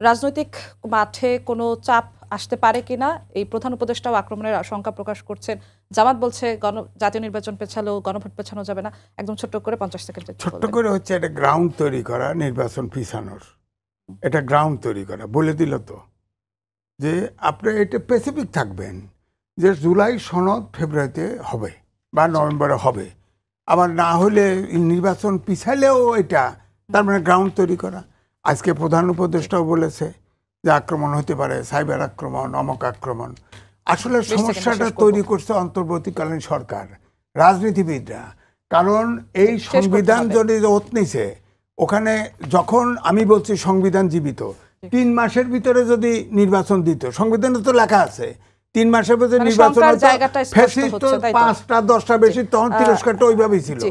রাজনৈতিক মাঠে কোনো চাপ আসতে পারে কিনা এই প্রধান উপদেষ্টাও আক্রমণের আশঙ্কা প্রকাশ করছেন। জামাত বলছে জাতীয় নির্বাচন পেছালেও গণভোট পেছানো যাবে না। একদম ছোট্ট করে 50 সেকেন্ডে ছোট্ট করে হচ্ছে একটা গ্রাউন্ড তৈরি করা, নির্বাচন পিছানোর এটা গ্রাউন্ড তৈরি করা বলে দিল তো যে আপনি এটা স্পেসিফিক থাকবেন যে জুলাই সনদ ফেব্রুয়ারিতে হবে বা নভেম্বরে হবে, আবার না হলে নির্বাচন পিছালেও এটা তার মানে গ্রাউন্ড তৈরি করা। আজকে প্রধান উপদেষ্টাও বলেছে যে আক্রমণ হতে পারে, সাইবার আক্রমণ, অমক আক্রমণ। আসলে সমস্যাটা তৈরি করছে অন্তর্বর্তীকালীন সরকার, রাজনীতিবিদরা। কারণ এই সংবিধান যদি ওত নিছে ওখানে, যখন আমি বলছি সংবিধান জীবিত, 3 মাসের ভিতরে যদি নির্বাচন দিত, সংবিধানে তো লেখা আছে 3 মাসের ভিতরে নির্বাচন, 5টা 10টা বেশি, তখন তিরস্কারটা ওইভাবেই ছিল।